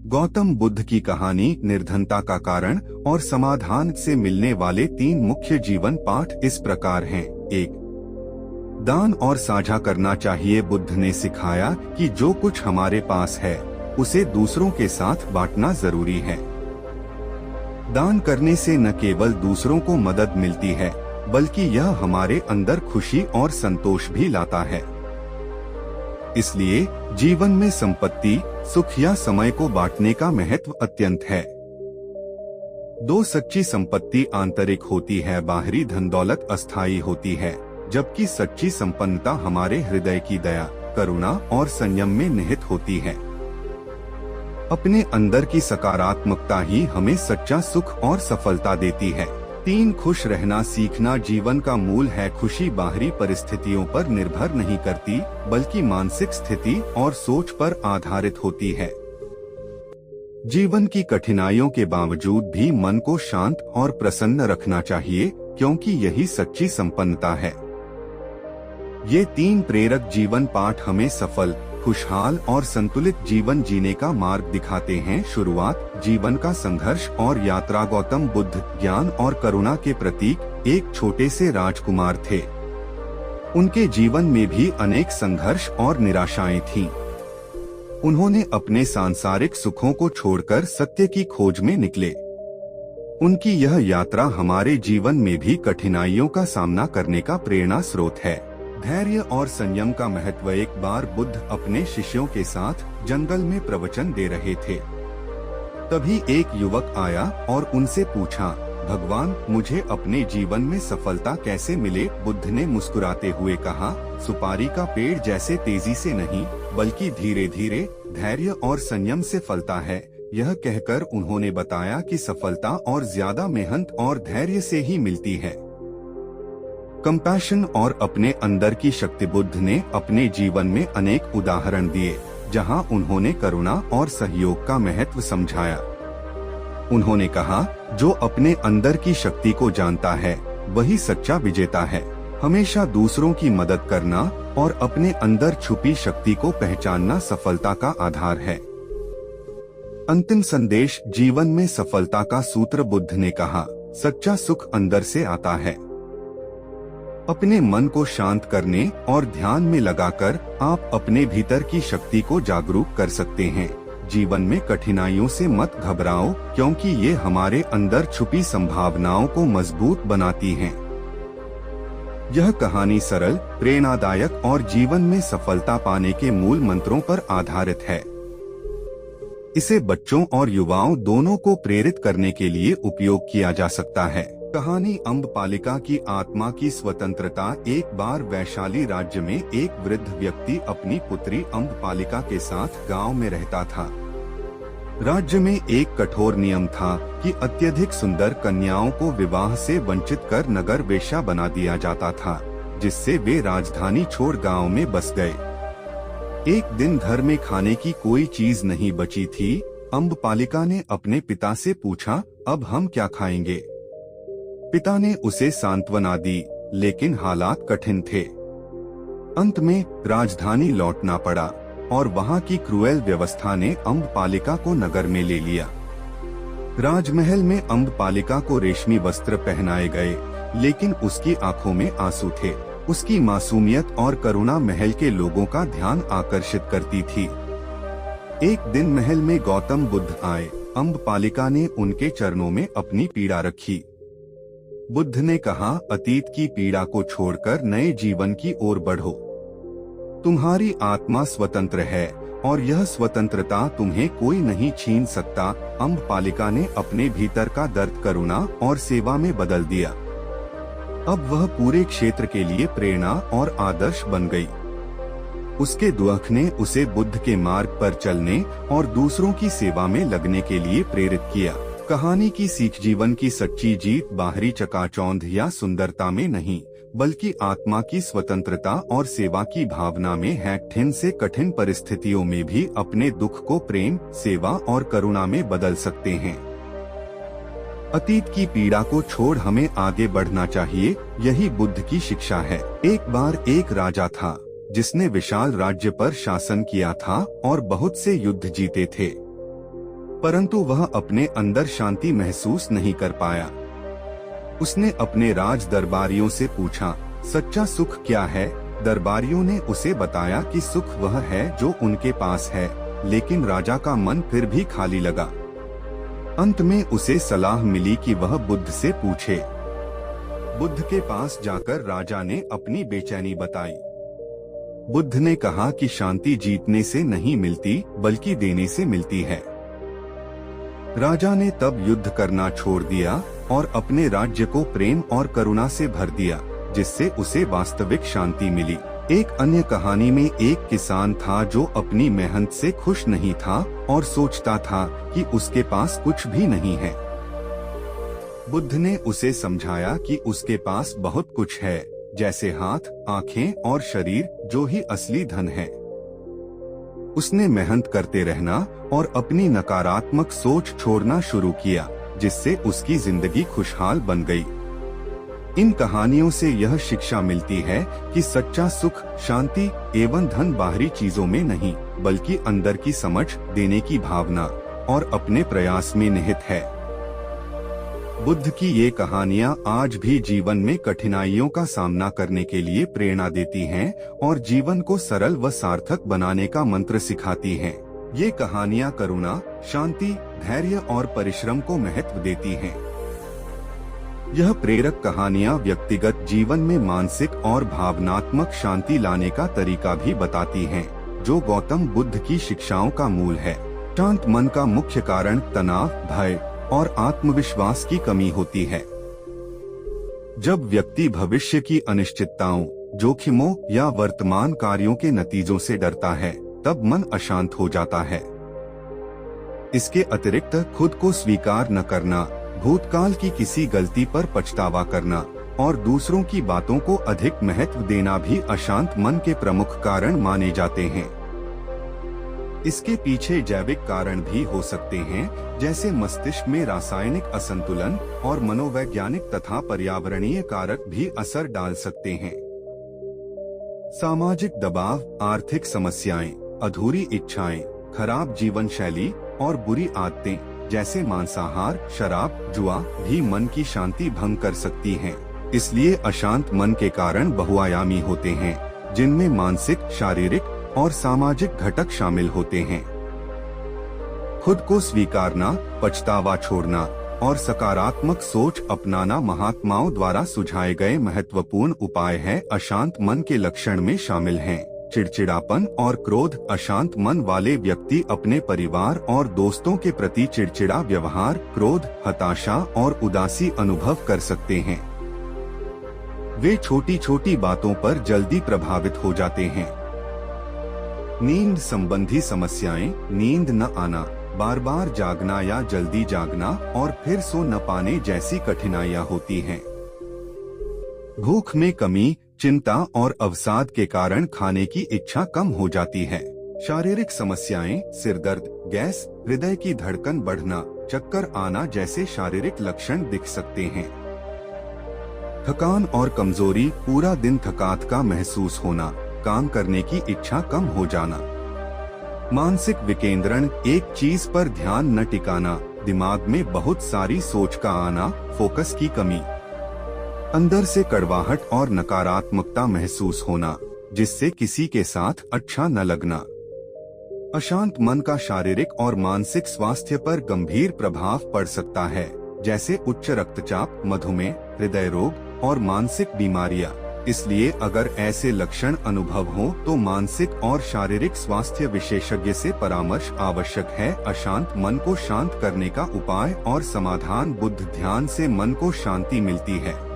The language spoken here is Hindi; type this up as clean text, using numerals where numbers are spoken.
गौतम बुद्ध की कहानी निर्धनता का कारण और समाधान से मिलने वाले 3 मुख्य जीवन पाठ इस प्रकार हैं। 1. दान और साझा करना चाहिए। बुद्ध ने सिखाया कि जो कुछ हमारे पास है उसे दूसरों के साथ बांटना जरूरी है। दान करने से न केवल दूसरों को मदद मिलती है बल्कि यह हमारे अंदर खुशी और संतोष भी लाता है। इसलिए जीवन में संपत्ति, सुख या समय को बांटने का महत्व अत्यंत है। 2. सच्ची संपत्ति आंतरिक होती है, बाहरी धन दौलत अस्थायी होती है, जबकि सच्ची संपन्नता हमारे हृदय की दया, करुणा और संयम में निहित होती है। अपने अंदर की सकारात्मकता ही हमें सच्चा सुख और सफलता देती है। 3. खुश रहना सीखना जीवन का मूल है। खुशी बाहरी परिस्थितियों पर निर्भर नहीं करती बल्कि मानसिक स्थिति और सोच पर आधारित होती है। जीवन की कठिनाइयों के बावजूद भी मन को शांत और प्रसन्न रखना चाहिए, क्योंकि यही सच्ची संपन्नता है। ये 3 प्रेरक जीवन पाठ हमें सफल, खुशहाल और संतुलित जीवन जीने का मार्ग दिखाते हैं। शुरुआत जीवन का संघर्ष और यात्रा। गौतम बुद्ध ज्ञान और करुणा के प्रतीक एक छोटे से राजकुमार थे। उनके जीवन में भी अनेक संघर्ष और निराशाएं थीं। उन्होंने अपने सांसारिक सुखों को छोड़कर सत्य की खोज में निकले। उनकी यह यात्रा हमारे जीवन में भी कठिनाइयों का सामना करने का प्रेरणा स्रोत है। धैर्य और संयम का महत्व। एक बार बुद्ध अपने शिष्यों के साथ जंगल में प्रवचन दे रहे थे। तभी एक युवक आया और उनसे पूछा, भगवान, मुझे अपने जीवन में सफलता कैसे मिले? बुद्ध ने मुस्कुराते हुए कहा, सुपारी का पेड़ जैसे तेजी से नहीं बल्कि धीरे धीरे, धैर्य और संयम से फलता है। यह कहकर उन्होंने बताया कि सफलता और ज्यादा मेहनत और धैर्य से ही मिलती है। कंपैशन और अपने अंदर की शक्ति। बुद्ध ने अपने जीवन में अनेक उदाहरण दिए जहां उन्होंने करुणा और सहयोग का महत्व समझाया। उन्होंने कहा, जो अपने अंदर की शक्ति को जानता है वही सच्चा विजेता है। हमेशा दूसरों की मदद करना और अपने अंदर छुपी शक्ति को पहचानना सफलता का आधार है। अंतिम संदेश जीवन में सफलता का सूत्र। बुद्ध ने कहा, सच्चा सुख अंदर से आता है। अपने मन को शांत करने और ध्यान में लगाकर आप अपने भीतर की शक्ति को जागरूक कर सकते हैं। जीवन में कठिनाइयों से मत घबराओ, क्योंकि ये हमारे अंदर छुपी संभावनाओं को मजबूत बनाती हैं। यह कहानी सरल, प्रेरणादायक और जीवन में सफलता पाने के मूल मंत्रों पर आधारित है। इसे बच्चों और युवाओं दोनों को प्रेरित करने के लिए उपयोग किया जा सकता है। कहानी अम्बपालिका की आत्मा की स्वतंत्रता। एक बार वैशाली राज्य में एक वृद्ध व्यक्ति अपनी पुत्री अम्बपालिका के साथ गांव में रहता था। राज्य में एक कठोर नियम था कि अत्यधिक सुंदर कन्याओं को विवाह से वंचित कर नगर वेश्या बना दिया जाता था, जिससे वे राजधानी छोड़ गांव में बस गए। एक दिन घर में खाने की कोई चीज नहीं बची थी। अम्बपालिका ने अपने पिता से पूछा, अब हम क्या खाएंगे? पिता ने उसे सांत्वना दी, लेकिन हालात कठिन थे। अंत में राजधानी लौटना पड़ा और वहां की क्रूएल व्यवस्था ने अम्बपालिका को नगर में ले लिया। राजमहल में अम्बपालिका को रेशमी वस्त्र पहनाए गए, लेकिन उसकी आंखों में आंसू थे। उसकी मासूमियत और करुणा महल के लोगों का ध्यान आकर्षित करती थी। एक दिन महल में गौतम बुद्ध आए। अम्बपालिका ने उनके चरणों में अपनी पीड़ा रखी। बुद्ध ने कहा, अतीत की पीड़ा को छोड़कर नए जीवन की ओर बढ़ो। तुम्हारी आत्मा स्वतंत्र है और यह स्वतंत्रता तुम्हें कोई नहीं छीन सकता। अम्बपालिका ने अपने भीतर का दर्द करुणा और सेवा में बदल दिया। अब वह पूरे क्षेत्र के लिए प्रेरणा और आदर्श बन गई। उसके दुख ने उसे बुद्ध के मार्ग पर चलने और दूसरों की सेवा में लगने के लिए प्रेरित किया। कहानी की सीख। जीवन की सच्ची जीत बाहरी चकाचौंध या सुंदरता में नहीं बल्कि आत्मा की स्वतंत्रता और सेवा की भावना में है। कठिन से कठिन परिस्थितियों में भी अपने दुख को प्रेम, सेवा और करुणा में बदल सकते हैं। अतीत की पीड़ा को छोड़ हमें आगे बढ़ना चाहिए, यही बुद्ध की शिक्षा है। एक बार एक राजा था जिसने विशाल राज्य पर शासन किया था और बहुत से युद्ध जीते थे। परंतु वह अपने अंदर शांति महसूस नहीं कर पाया। उसने अपने राज दरबारियों से पूछा, सच्चा सुख क्या है? दरबारियों ने उसे बताया कि सुख वह है जो उनके पास है, लेकिन राजा का मन फिर भी खाली लगा। अंत में उसे सलाह मिली कि वह बुद्ध से पूछे। बुद्ध के पास जाकर राजा ने अपनी बेचैनी बताई। बुद्ध ने कहा कि शांति जीतने से नहीं मिलती, बल्कि देने से मिलती है। राजा ने तब युद्ध करना छोड़ दिया और अपने राज्य को प्रेम और करुणा से भर दिया, जिससे उसे वास्तविक शांति मिली। एक अन्य कहानी में एक किसान था जो अपनी मेहनत से खुश नहीं था और सोचता था कि उसके पास कुछ भी नहीं है। बुद्ध ने उसे समझाया कि उसके पास बहुत कुछ है, जैसे हाथ, आँखें और शरीर, जो ही असली धन है। उसने मेहनत करते रहना और अपनी नकारात्मक सोच छोड़ना शुरू किया, जिससे उसकी जिंदगी खुशहाल बन गई। इन कहानियों से यह शिक्षा मिलती है कि सच्चा सुख, शांति एवं धन बाहरी चीजों में नहीं, बल्कि अंदर की समझ, देने की भावना और अपने प्रयास में निहित है। बुद्ध की ये कहानियाँ आज भी जीवन में कठिनाइयों का सामना करने के लिए प्रेरणा देती हैं और जीवन को सरल व सार्थक बनाने का मंत्र सिखाती हैं। ये कहानियाँ करुणा, शांति, धैर्य और परिश्रम को महत्व देती हैं। यह प्रेरक कहानियाँ व्यक्तिगत जीवन में मानसिक और भावनात्मक शांति लाने का तरीका भी बताती हैं, जो गौतम बुद्ध की शिक्षाओं का मूल है। शांत मन का मुख्य कारण तनाव, भय और आत्मविश्वास की कमी होती है। जब व्यक्ति भविष्य की अनिश्चितताओं, जोखिमों या वर्तमान कार्यों के नतीजों से डरता है, तब मन अशांत हो जाता है। इसके अतिरिक्त खुद को स्वीकार न करना, भूतकाल की किसी गलती पर पछतावा करना और दूसरों की बातों को अधिक महत्व देना भी अशांत मन के प्रमुख कारण माने जाते हैं। इसके पीछे जैविक कारण भी हो सकते हैं, जैसे मस्तिष्क में रासायनिक असंतुलन और मनोवैज्ञानिक तथा पर्यावरणीय कारक भी असर डाल सकते हैं। सामाजिक दबाव, आर्थिक समस्याएं, अधूरी इच्छाएं, खराब जीवन शैली और बुरी आदतें जैसे मांसाहार, शराब, जुआ भी मन की शांति भंग कर सकती हैं। इसलिए अशांत मन के कारण बहुआयामी होते हैं, जिनमें मानसिक, शारीरिक और सामाजिक घटक शामिल होते हैं। खुद को स्वीकारना, पछतावा छोड़ना और सकारात्मक सोच अपनाना महात्माओं द्वारा सुझाए गए महत्वपूर्ण उपाय है। अशांत मन के लक्षण में शामिल हैं चिड़चिड़ापन और क्रोध। अशांत मन वाले व्यक्ति अपने परिवार और दोस्तों के प्रति चिड़चिड़ा व्यवहार, क्रोध, हताशा और उदासी अनुभव कर सकते हैं। वे छोटी छोटी बातों पर जल्दी प्रभावित हो जाते हैं। नींद संबंधी समस्याएं, नींद न आना, बार बार जागना या जल्दी जागना और फिर सो न पाने जैसी कठिनाइयां होती हैं। भूख में कमी, चिंता और अवसाद के कारण खाने की इच्छा कम हो जाती है। शारीरिक समस्याएं, सिरदर्द, गैस, हृदय की धड़कन बढ़ना, चक्कर आना जैसे शारीरिक लक्षण दिख सकते हैं। थकान और कमजोरी, पूरा दिन थकान का महसूस होना, काम करने की इच्छा कम हो जाना। मानसिक विकेंद्रण, एक चीज पर ध्यान न टिकाना, दिमाग में बहुत सारी सोच का आना, फोकस की कमी। अंदर से कड़वाहट और नकारात्मकता महसूस होना, जिससे किसी के साथ अच्छा न लगना। अशांत मन का शारीरिक और मानसिक स्वास्थ्य पर गंभीर प्रभाव पड़ सकता है, जैसे उच्च रक्तचाप, मधुमेह, हृदय रोग और मानसिक बीमारियां। इसलिए अगर ऐसे लक्षण अनुभव हो तो मानसिक और शारीरिक स्वास्थ्य विशेषज्ञ से परामर्श आवश्यक है। अशांत मन को शांत करने का उपाय और समाधान। बुद्ध ध्यान से मन को शांति मिलती है।